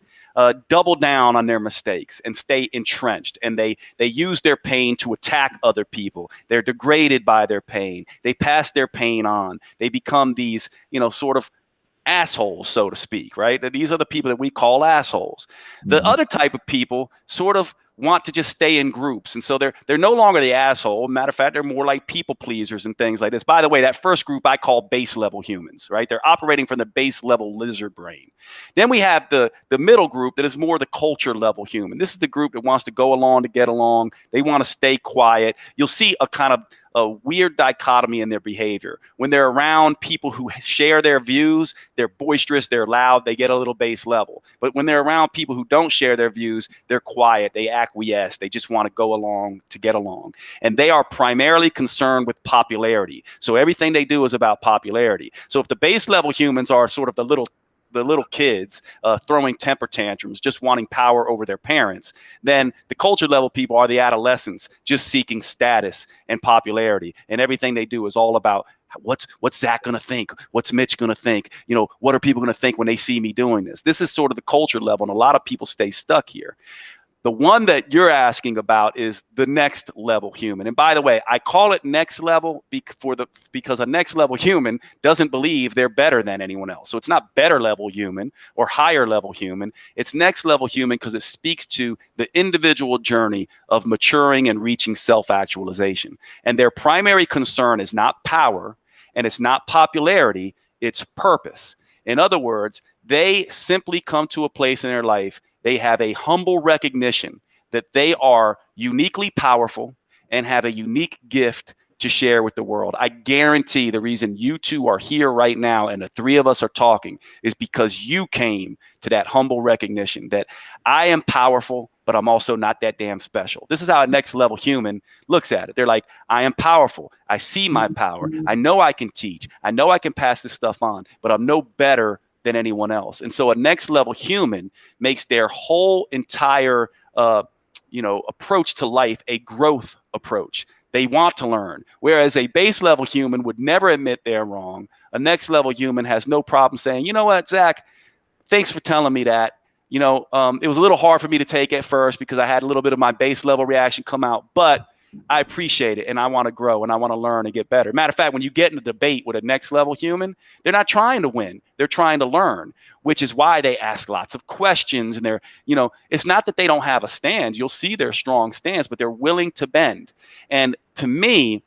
double down on their mistakes and stay entrenched, and they use their pain to attack other people. They're degraded by their pain. They pass their pain on. They become these, sort of assholes, so to speak, right? That these are the people that we call assholes. The other type of people sort of want to just stay in groups. And so they're no longer the asshole. Matter of fact, they're more like people pleasers and things like this. By the way, that first group I call base level humans, right? They're operating from the base level lizard brain. Then we have the middle group that is more the culture level human. This is the group that wants to go along to get along. They want to stay quiet. You'll see a kind of a weird dichotomy in their behavior. When they're around people who share their views, they're boisterous, they're loud, they get a little base level. But when they're around people who don't share their views, they're quiet, they acquiesce, they just want to go along to get along. And they are primarily concerned with popularity. So everything they do is about popularity. So if the base level humans are sort of the little kids throwing temper tantrums, just wanting power over their parents, then the culture level people are the adolescents just seeking status and popularity. And everything they do is all about what's Zach going to think? What's Mitch going to think? You know, what are people going to think when they see me doing this? This is sort of the culture level. And a lot of people stay stuck here. The one that you're asking about is the next level human. And by the way, I call it next level because a next level human doesn't believe they're better than anyone else. So it's not better level human or higher level human. It's next level human because it speaks to the individual journey of maturing and reaching self-actualization. And their primary concern is not power and it's not popularity, it's purpose. In other words, they simply come to a place in their life. They have a humble recognition that they are uniquely powerful and have a unique gift to share with the world. I guarantee the reason you two are here right now and the three of us are talking is because you came to that humble recognition that I am powerful, but I'm also not that damn special. This is how a next level human looks at it. They're like, I am powerful. I see my power. I know I can teach. I know I can pass this stuff on, but I'm no better than anyone else. And so a next level human makes their whole entire approach to life a growth approach. They want to learn. Whereas a base level human would never admit they're wrong. A next level human has no problem saying, you know what, Zach, thanks for telling me that. You know, it was a little hard for me to take at first because I had a little bit of my base level reaction come out, but I appreciate it and I want to grow and I want to learn and get better. Matter of fact, when you get in a debate with a next level human, they're not trying to win. They're trying to learn, which is why they ask lots of questions. And it's not that they don't have a stand. You'll see their strong stance, but they're willing to bend. And to me,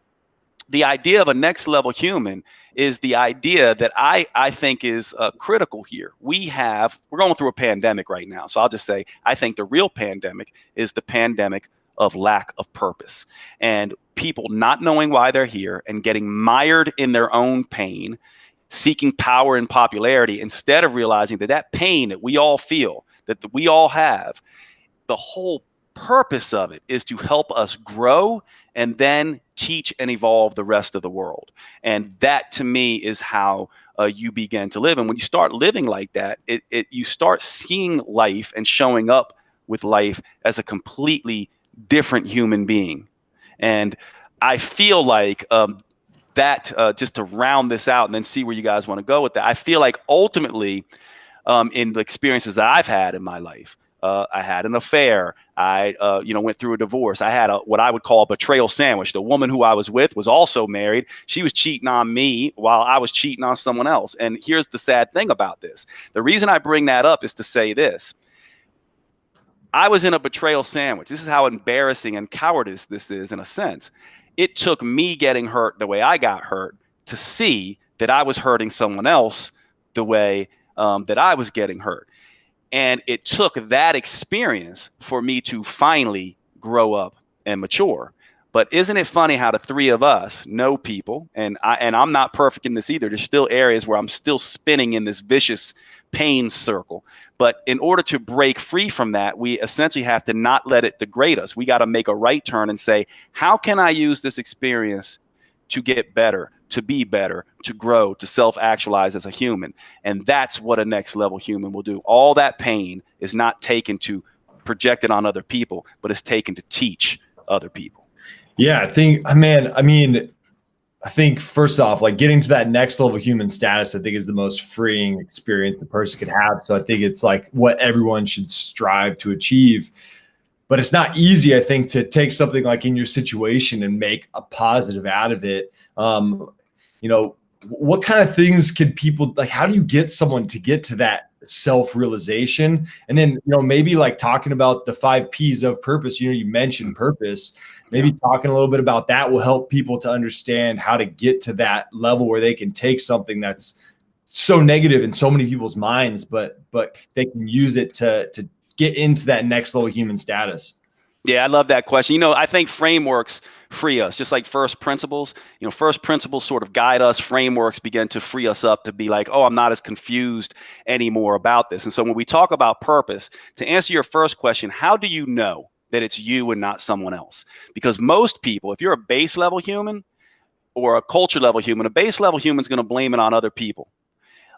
the idea of a next level human is the idea that I think is critical here. We're going through a pandemic right now. So I'll just say, I think the real pandemic is the pandemic of lack of purpose and people not knowing why they're here and getting mired in their own pain, seeking power and popularity instead of realizing that pain that we all feel, that we all have, the whole purpose of it is to help us grow and then teach and evolve the rest of the world. And that to me is how you begin to live. And when you start living like that, you start seeing life and showing up with life as a completely different human being. And I feel like just to round this out and then see where you guys want to go with that, I feel like ultimately in the experiences that I've had in my life, I had an affair. I went through a divorce. I had what I would call a betrayal sandwich. The woman who I was with was also married. She was cheating on me while I was cheating on someone else. And here's the sad thing about this. The reason I bring that up is to say this. I was in a betrayal sandwich. This is how embarrassing and cowardice this is in a sense. It took me getting hurt the way I got hurt to see that I was hurting someone else the way that I was getting hurt. And it took that experience for me to finally grow up and mature. But isn't it funny how the three of us know people, and I'm not perfect in this either. There's still areas where I'm still spinning in this vicious pain circle. But in order to break free from that, we essentially have to not let it degrade us. We got to make a right turn and say, how can I use this experience to get better, to be better, to grow, to self-actualize as a human? And that's what a next level human will do. All that pain is not taken to project it on other people, but it's taken to teach other people. Yeah, I think first off, like getting to that next level human status, I think is the most freeing experience the person could have. So I think it's like what everyone should strive to achieve. But it's not easy, I think, to take something like in your situation and make a positive out of it. what kind of things can people, like, how do you get someone to get to that self-realization? And then, maybe like talking about the 5 P's of purpose, you mentioned purpose, maybe talking a little bit about that will help people to understand how to get to that level where they can take something that's so negative in so many people's minds, but they can use it to get into that next level human status. Yeah, I love that question. I think frameworks free us, just like first principles. First principles sort of guide us. Frameworks begin to free us up to be like, oh, I'm not as confused anymore about this. And so when we talk about purpose, to answer your first question, how do you know that it's you and not someone else? Because most people, if you're a base level human or a culture level human, a base level human is going to blame it on other people.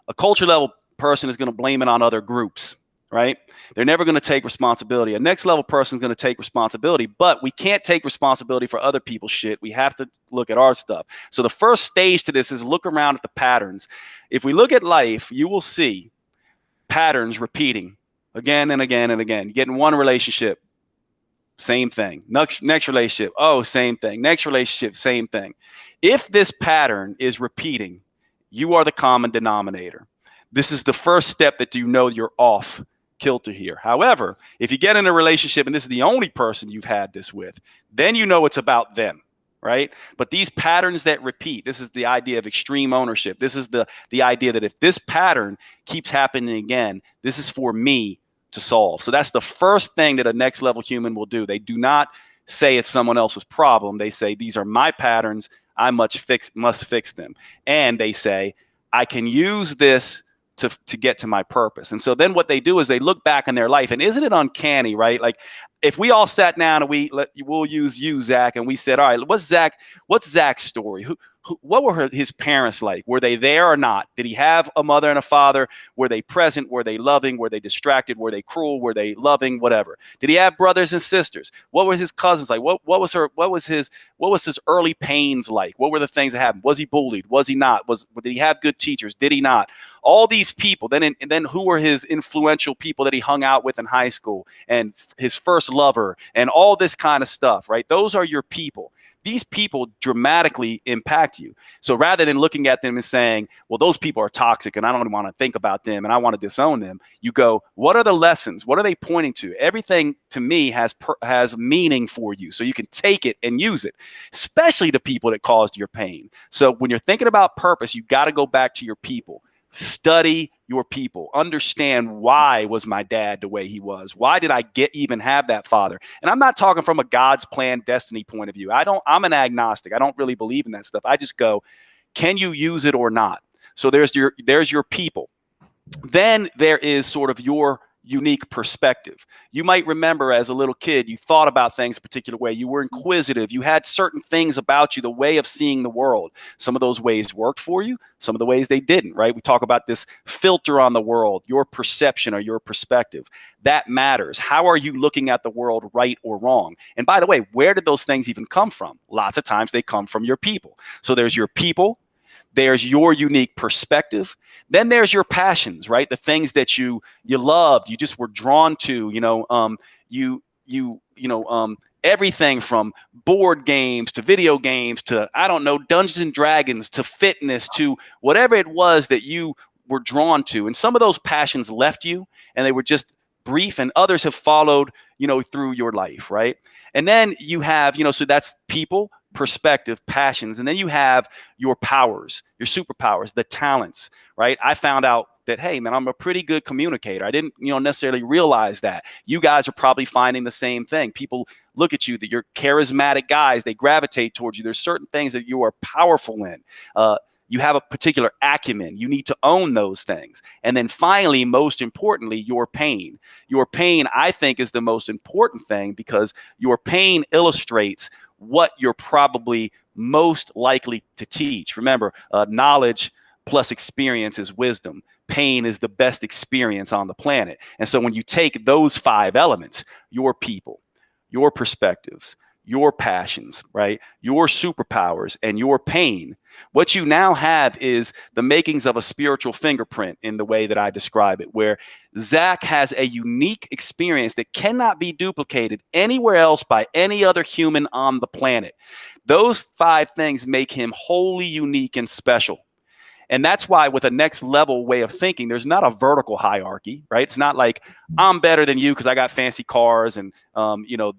A culture level person is going to blame it on other groups. Right? They're never going to take responsibility. A next level person is going to take responsibility, but we can't take responsibility for other people's shit. We have to look at our stuff. So the first stage to this is look around at the patterns. If we look at life, you will see patterns repeating again and again and again. You get in one relationship, same thing. Next relationship, oh, same thing. Next relationship, same thing. If this pattern is repeating, you are the common denominator. This is the first step that you're off kilter here. However, if you get in a relationship and this is the only person you've had this with, then it's about them, right? But these patterns that repeat, this is the idea of extreme ownership. This is the idea that if this pattern keeps happening again, this is for me to solve. So that's the first thing that a next level human will do. They do not say it's someone else's problem. They say, these are my patterns. I must fix them. And they say, I can use this to get to my purpose. And so then what they do is they look back in their life, and isn't it uncanny, right? Like if we all sat down and we'll use you, Zach, and we said, all right, what's Zach's story? What were his parents like? Were they there or not? Did he have a mother and a father? Were they present? Were they loving? Were they distracted? Were they cruel? Were they loving? Whatever. Did he have brothers and sisters? What were his cousins like? What was his early pains like? What were the things that happened? Was he bullied? Was he not? Did he have good teachers? Did he not? All these people. Then who were his influential people that he hung out with in high school, and his first lover, and all this kind of stuff, right? Those are your people. These people dramatically impact you. So rather than looking at them and saying, well, those people are toxic and I don't want to think about them and I want to disown them, you go, what are the lessons? What are they pointing to? Everything to me has meaning for you. So you can take it and use it, especially the people that caused your pain. So when you're thinking about purpose, you got to go back to your people. Study your people. Understand, why was my dad the way he was? Why did I even have that father? And I'm not talking from a God's plan, destiny point of view. I'm an agnostic. I don't really believe in that stuff. I just go, can you use it or not? So there's your people. Then there is sort of your unique perspective. You might remember as a little kid, you thought about things a particular way. You were inquisitive. You had certain things about you, the way of seeing the world. Some of those ways worked for you. Some of the ways they didn't, right? We talk about this filter on the world, your perception or your perspective. That matters. How are you looking at the world, right or wrong? And by the way, where did those things even come from? Lots of times they come from your people. So there's your people. There's your unique perspective. Then there's your passions, right? The things that you loved, you just were drawn to, everything from board games to video games to, I don't know, Dungeons and Dragons to fitness to whatever it was that you were drawn to. And some of those passions left you and they were just brief, and others have followed, through your life, right? And then you have, so that's people, perspective, passions. And then you have your powers, your superpowers, the talents, right? I found out that, hey, man, I'm a pretty good communicator. I didn't, necessarily realize that. You guys are probably finding the same thing. People look at you, that you're charismatic guys. They gravitate towards you. There's certain things that you are powerful in. You have a particular acumen. You need to own those things. And then finally, most importantly, your pain. Your pain, I think, is the most important thing, because your pain illustrates what you're probably most likely to teach. Remember, knowledge plus experience is wisdom. Pain is the best experience on the planet. And so when you take those 5 elements, your people, your perspectives, your passions, right, your superpowers, and your pain, what you now have is the makings of a spiritual fingerprint in the way that I describe it, where Zach has a unique experience that cannot be duplicated anywhere else by any other human on the planet. Those 5 things make him wholly unique and special. And that's why with a next level way of thinking, there's not a vertical hierarchy, right? It's not like I'm better than you because I got fancy cars and,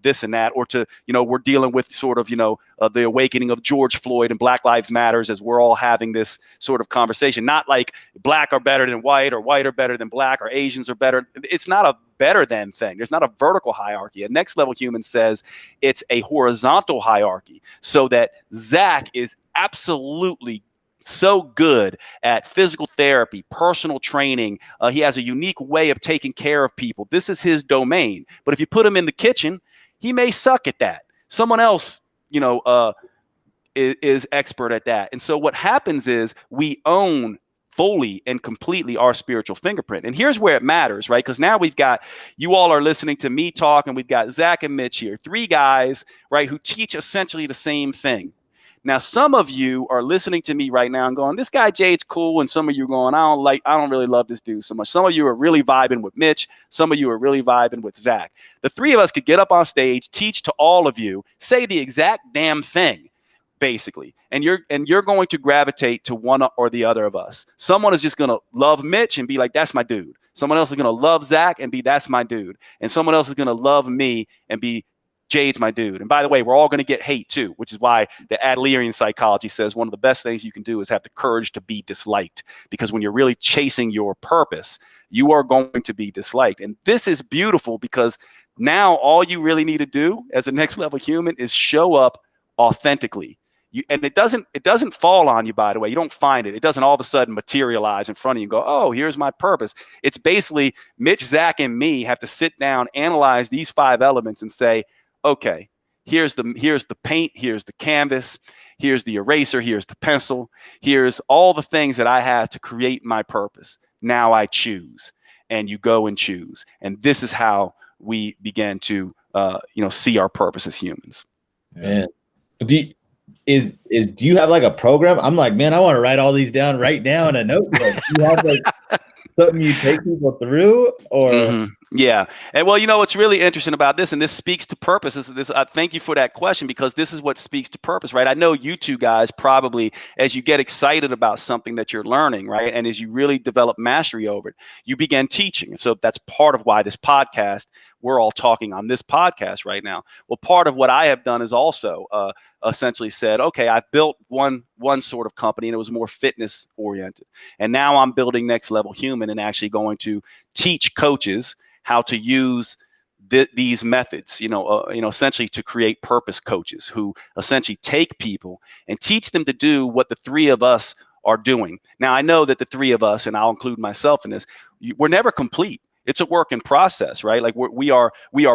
this and that, or we're dealing with sort of, the awakening of George Floyd and Black Lives Matters as we're all having this sort of conversation. Not like black are better than white or white are better than black or Asians are better. It's not a better than thing. There's not a vertical hierarchy. A next level human says it's a horizontal hierarchy, so that Zach is absolutely so good at physical therapy, personal training. He has a unique way of taking care of people. This is his domain. But if you put him in the kitchen, he may suck at that. Someone else, is expert at that. And so what happens is we own fully and completely our spiritual fingerprint. And here's where it matters, right? Because now we've got, you all are listening to me talk, and we've got Zach and Mitch here, 3 guys, right, who teach essentially the same thing. Now, some of you are listening to me right now and going, this guy Jade's cool. And some of you are going, I don't really love this dude so much. Some of you are really vibing with Mitch. Some of you are really vibing with Zach. The 3 of us could get up on stage, teach to all of you, say the exact damn thing, basically. And you're going to gravitate to one or the other of us. Someone is just going to love Mitch and be like, that's my dude. Someone else is going to love Zach and be, that's my dude. And someone else is going to love me and be, Jade's my dude. And by the way, we're all going to get hate too, which is why the Adlerian psychology says one of the best things you can do is have the courage to be disliked, because when you're really chasing your purpose, you are going to be disliked. And this is beautiful, because now all you really need to do as a next level human is show up authentically. And it doesn't fall on you, by the way. You don't find it. It doesn't all of a sudden materialize in front of you and go, oh, here's my purpose. It's basically Mitch, Zach, and me have to sit down, analyze these 5 elements and say, okay, here's the paint, here's the canvas, here's the eraser, here's the pencil, here's all the things that I have to create my purpose. Now I choose, and you go and choose. And this is how we begin to, see our purpose as humans. Man, do you have like a program? I'm like, man, I want to write all these down right now in a notebook. Do you have like something you take people through, or? Mm-hmm. Yeah. And well, what's really interesting about this, and this speaks to purpose, thank you for that question, because this is what speaks to purpose, right? I know you 2 guys probably, as you get excited about something that you're learning, right, and as you really develop mastery over it, you begin teaching. And so that's part of why this podcast, we're all talking on this podcast right now. Well, part of what I have done is also essentially said, okay, I've built one sort of company, and it was more fitness oriented. And now I'm building Next Level Human and actually going to teach coaches how to use these methods, essentially to create purpose coaches who essentially take people and teach them to do what the 3 of us are doing. Now, I know that the 3 of us, and I'll include myself in this, we're never complete. It's a work in process, right? Like we are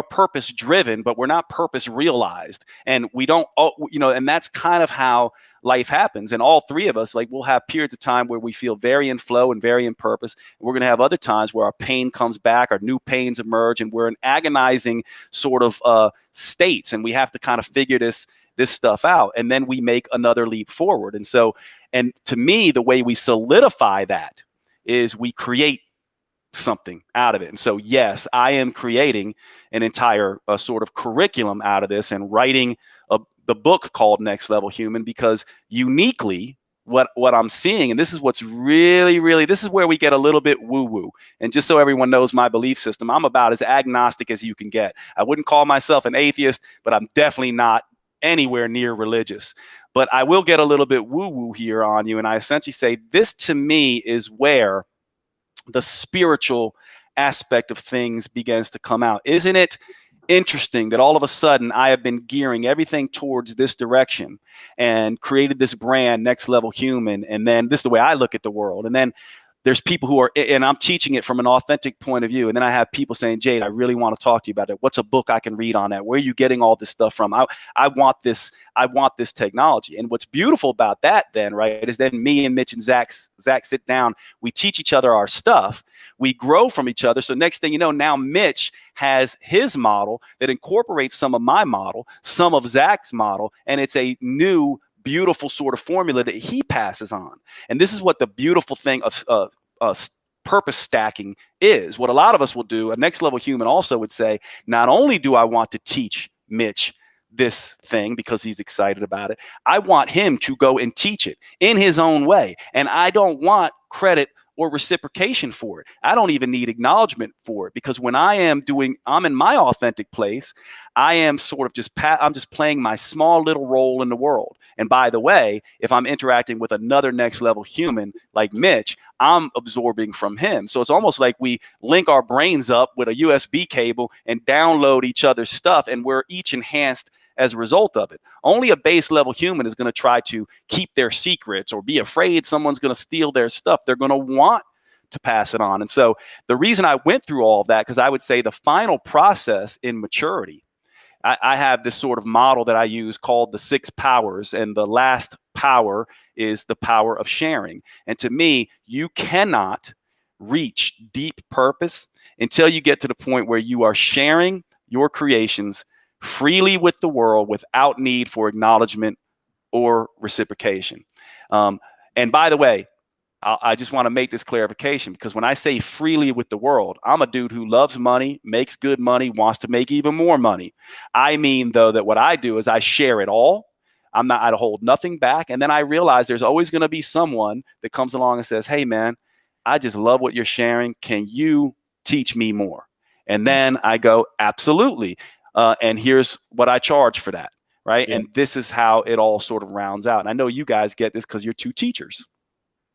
purpose driven, but we're not purpose realized. And we don't, and that's kind of how life happens. And all 3 of us, like, we'll have periods of time where we feel very in flow and very in purpose. We're going to have other times where our pain comes back, our new pains emerge, and we're in agonizing sort of states. And we have to kind of figure this stuff out. And then we make another leap forward. And so, and to me, the way we solidify that is we create something out of it. And so, yes, I am creating an entire sort of curriculum out of this and writing the book called Next Level Human, because uniquely what I'm seeing, and this is what's really, really, this is where we get a little bit woo-woo. And just so everyone knows my belief system, I'm about as agnostic as you can get. I wouldn't call myself an atheist, but I'm definitely not anywhere near religious. But I will get a little bit woo-woo here on you. And I essentially say, this to me is where the spiritual aspect of things begins to come out. Isn't it interesting that all of a sudden I have been gearing everything towards this direction and created this brand, Next Level Human, and then this is the way I look at the world. And then there's people who are, and I'm teaching it from an authentic point of view. And then I have people saying, Jade, I really want to talk to you about it. What's a book I can read on that? Where are you getting all this stuff from? I want this technology. And what's beautiful about that then, right, is then me and Mitch and Zach sit down. We teach each other our stuff. We grow from each other. So next thing you know, now Mitch has his model that incorporates some of my model, some of Zach's model, and it's a new, beautiful sort of formula that he passes on. And this is what the beautiful thing of purpose stacking is. What a lot of us will do, a Next Level Human also would say, not only do I want to teach Mitch this thing because he's excited about it. I want him to go and teach it in his own way. And I don't want credit or reciprocation for it. I don't even need acknowledgement for it, because when I'm in my authentic place, I am sort of I'm just playing my small little role in the world. And by the way, if I'm interacting with another next level human like Mitch, I'm absorbing from him. So it's almost like we link our brains up with a USB cable and download each other's stuff, and we're each enhanced as a result of it. Only a base level human is going to try to keep their secrets or be afraid someone's going to steal their stuff. They're going to want to pass it on. And so the reason I went through all of that, because I would say the final process in maturity, I have this sort of model that I use called the 6 powers. And the last power is the power of sharing. And to me, you cannot reach deep purpose until you get to the point where you are sharing your creations freely with the world without need for acknowledgement or reciprocation. And by the way, I just want to make this clarification, because when I say freely with the world, I'm a dude who loves money, makes good money, wants to make even more money. I mean, though, that what I do is I share it all. I hold nothing back. And then I realize there's always going to be someone that comes along and says, hey, man, I just love what you're sharing. Can you teach me more? And then I go, absolutely. And here's what I charge for that. Right. Yeah. And this is how it all sort of rounds out. And I know you guys get this because you're 2 teachers.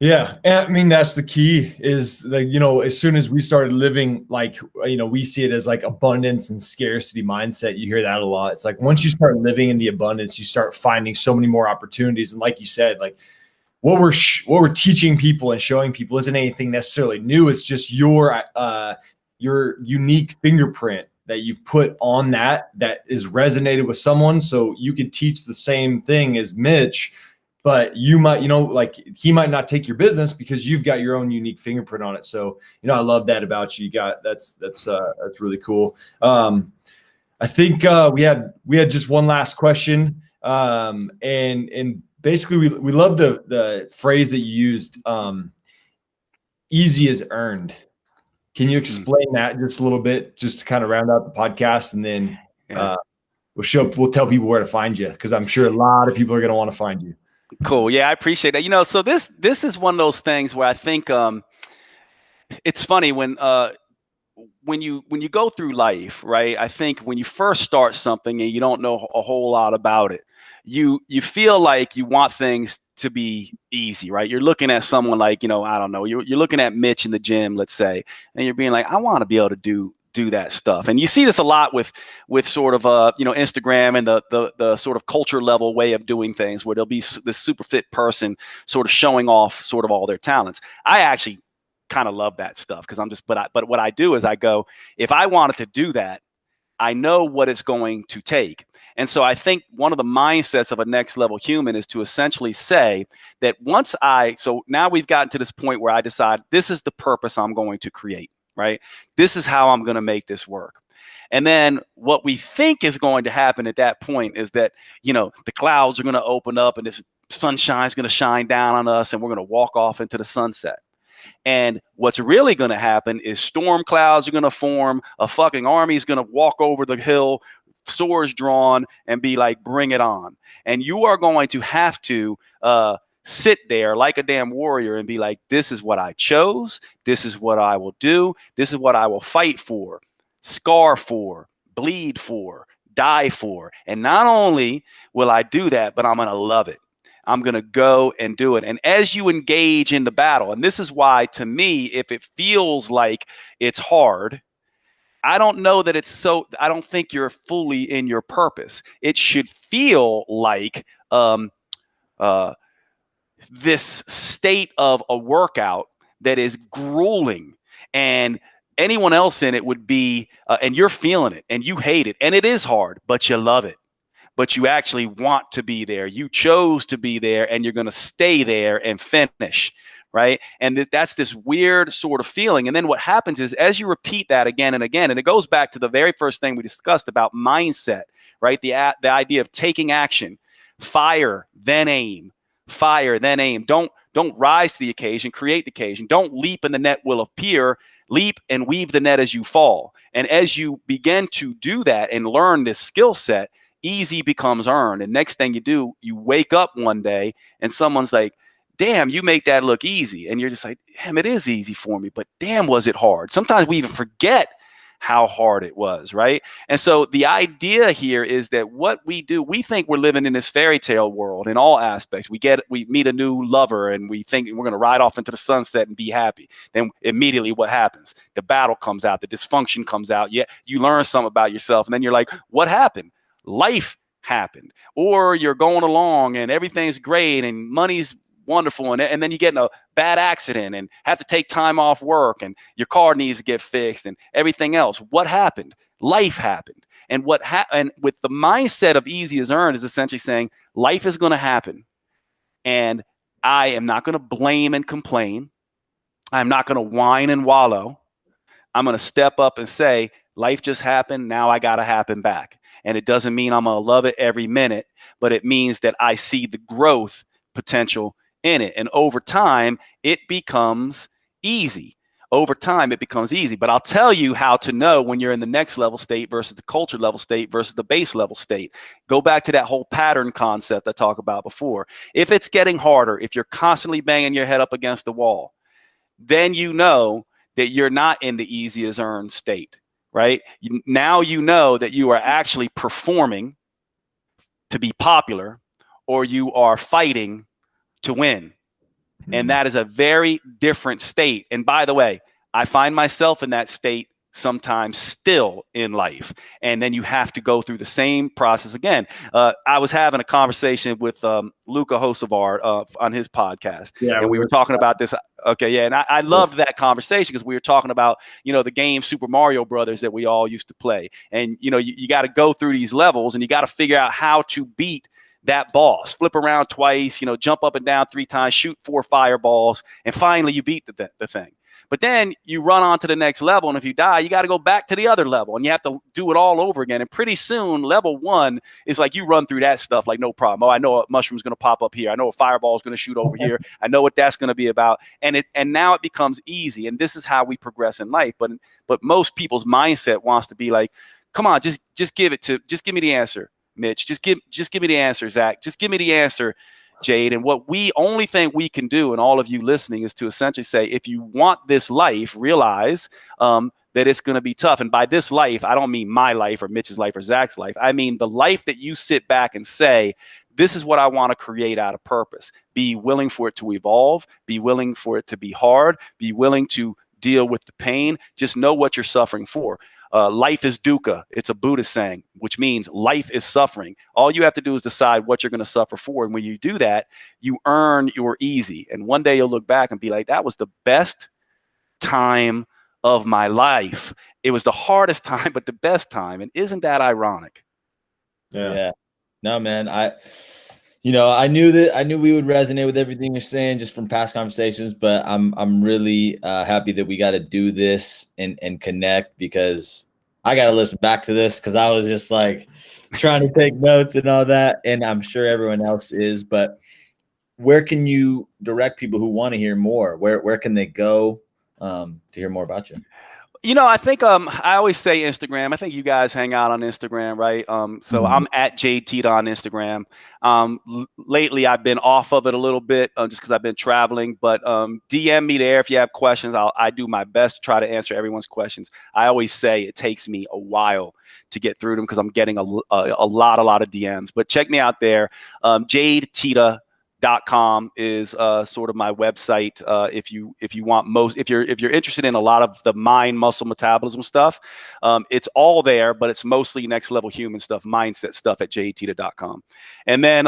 Yeah. And I mean, that's the key is like, as soon as we started living, like, we see it as like abundance and scarcity mindset. You hear that a lot. It's like, once you start living in the abundance, you start finding so many more opportunities. And like you said, like what we're teaching people and showing people isn't anything necessarily new. It's just your unique fingerprint that you've put on that is resonated with someone. So you could teach the same thing as Mitch, but you might, like he might not take your business because you've got your own unique fingerprint on it. So, I love that about you. That's really cool. I think we had just one last question. And basically we love the phrase that you used, easy as earned. Can you explain that just a little bit, just to kind of round out the podcast, and then we'll tell people where to find you, because I'm sure a lot of people are going to want to find you. Cool. Yeah, I appreciate that. So this is one of those things where I think it's funny when you go through life, right? I think when you first start something and you don't know a whole lot about it, you feel like you want things to be easy, right? You're looking at someone like, I don't know, you're looking at Mitch in the gym, let's say, and you're being like, I want to be able to do that stuff. And you see this a lot with sort of Instagram and the sort of culture level way of doing things, where there'll be this super fit person sort of showing off sort of all their talents. I actually kind of love that stuff, because but what I do is I go, if I wanted to do that, I know what it's going to take. And so I think one of the mindsets of a next level human is to essentially say that so now we've gotten to this point where I decide this is the purpose I'm going to create, right? This is how I'm going to make this work. And then what we think is going to happen at that point is that, the clouds are going to open up and this sunshine is going to shine down on us and we're going to walk off into the sunset. And what's really going to happen is storm clouds are going to form. A fucking army is going to walk over the hill, swords drawn, and be like, bring it on. And you are going to have to sit there like a damn warrior and be like, this is what I chose. This is what I will do. This is what I will fight for, scar for, bleed for, die for. And not only will I do that, but I'm going to love it. I'm going to go and do it. And as you engage in the battle, and this is why, to me, if it feels like it's hard, I don't know that I don't think you're fully in your purpose. It should feel like this state of a workout that is grueling, and anyone else in it would be, and you're feeling it and you hate it, and it is hard, but you love it. But you actually want to be there. You chose to be there, and you're going to stay there and finish, right? And that's this weird sort of feeling. And then what happens is, as you repeat that again and again, and it goes back to the very first thing we discussed about mindset, right? The idea of taking action, fire, then aim, fire, then aim. Don't rise to the occasion, create the occasion. Don't leap and the net will appear. Leap and weave the net as you fall. And as you begin to do that and learn this skill set, easy becomes earned. And next thing you do, you wake up one day and someone's like, damn, you make that look easy. And you're just like, damn, it is easy for me, but damn, was it hard? Sometimes we even forget how hard it was, right? And so the idea here is that what we do, we think we're living in this fairy tale world in all aspects. We meet a new lover and we think we're going to ride off into the sunset and be happy. Then immediately what happens? The battle comes out, the dysfunction comes out. Yeah, you learn something about yourself and then you're like, what happened? Life happened. Or you're going along and everything's great and money's wonderful, and then you get in a bad accident and have to take time off work and your car needs to get fixed and everything else. What happened? Life happened. And and with the mindset of easy as earned is essentially saying life is going to happen and I am not going to blame and complain. I'm not going to whine and wallow. I'm going to step up and say life just happened, now I got to happen back. And it doesn't mean I'm going to love it every minute, but it means that I see the growth potential in it. And over time, it becomes easy. Over time, it becomes easy. But I'll tell you how to know when you're in the next level state versus the culture level state versus the base level state. Go back to that whole pattern concept I talked about before. If it's getting harder, if you're constantly banging your head up against the wall, then you know that you're not in the easy as earned state, right? Now you know that you are actually performing to be popular or you are fighting to win. And that is a very different state. And by the way, I find myself in that state sometimes still in life. And then you have to go through the same process again. I was having a conversation with Luca Hocevar on his podcast. Yeah, and we were talking about this. Okay, yeah. And I loved that conversation because we were talking about, the game Super Mario Brothers that we all used to play. And, you got to go through these levels and you got to figure out how to beat that boss, flip around twice, jump up and down 3 times, shoot 4 fireballs, and finally you beat the thing. But then you run on to the next level, and if you die, you got to go back to the other level, and you have to do it all over again. And pretty soon, level 1 is like you run through that stuff like no problem. Oh, I know a mushroom's going to pop up here. I know a fireball is going to shoot over here. I know what that's going to be about. And now it becomes easy, and this is how we progress in life. But most people's mindset wants to be like, come on, just give me the answer, Mitch. Just give me the answer, Zach. Just give me the answer, Jade. And only thing we can do, and all of you listening, is to essentially say, if you want this life, realize that it's going to be tough. And by this life, I don't mean my life or Mitch's life or Zach's life. I mean the life that you sit back and say, this is what I want to create out of purpose. Be willing for it to evolve. Be willing for it to be hard. Be willing to deal with the pain. Just know what you're suffering for. Life is dukkha. It's a Buddhist saying, which means life is suffering. All you have to do is decide what you're going to suffer for. And when you do that, you earn your easy. And one day you'll look back and be like, that was the best time of my life. It was the hardest time, but the best time. And isn't that ironic? Yeah. No, man. I knew we would resonate with everything you're saying just from past conversations, but I'm really happy that we got to do this and connect, because I got to listen back to this because I was just like trying to take notes and all that. And I'm sure everyone else is, but where can you direct people who want to hear more? Where can they go to hear more about you? I think I always say Instagram. I think you guys hang out on Instagram, right? So I'm at Jade Teta on Instagram. Lately, I've been off of it a little bit just because I've been traveling. But DM me there if you have questions. I do my best to try to answer everyone's questions. I always say it takes me a while to get through them because I'm getting a lot of DMs. But check me out there. Jade Teta. .com is sort of my website. If you're interested in a lot of the mind, muscle, metabolism stuff, it's all there, but it's mostly next level human stuff, mindset stuff at jadeteta.com. And then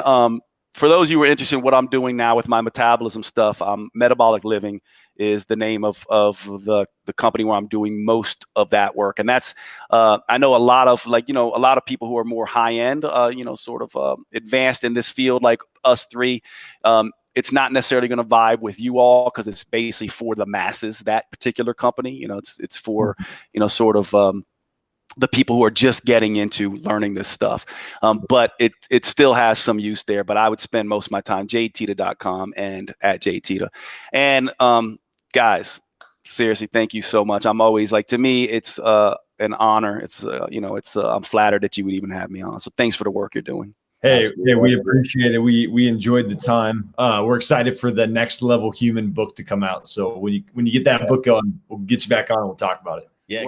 for those of you who are interested in what I'm doing now with my metabolism stuff, Metabolic Living is the name of the company where I'm doing most of that work. And that's, I know a lot of people who are more high end, sort of advanced in this field, like us three. It's not necessarily going to vibe with you all because it's basically for the masses, that particular company. It's for, sort of, the people who are just getting into learning this stuff. But it still has some use there, but I would spend most of my time jadeteta.com and at Jade Teta. And guys, seriously, thank you so much. I'm always like, to me, it's an honor. It's it's I'm flattered that you would even have me on. So thanks for the work you're doing. Hey, we appreciate it. We enjoyed the time. We're excited for the Next Level Human book to come out. So when you get that book going, we'll get you back on and we'll talk about it. Yeah.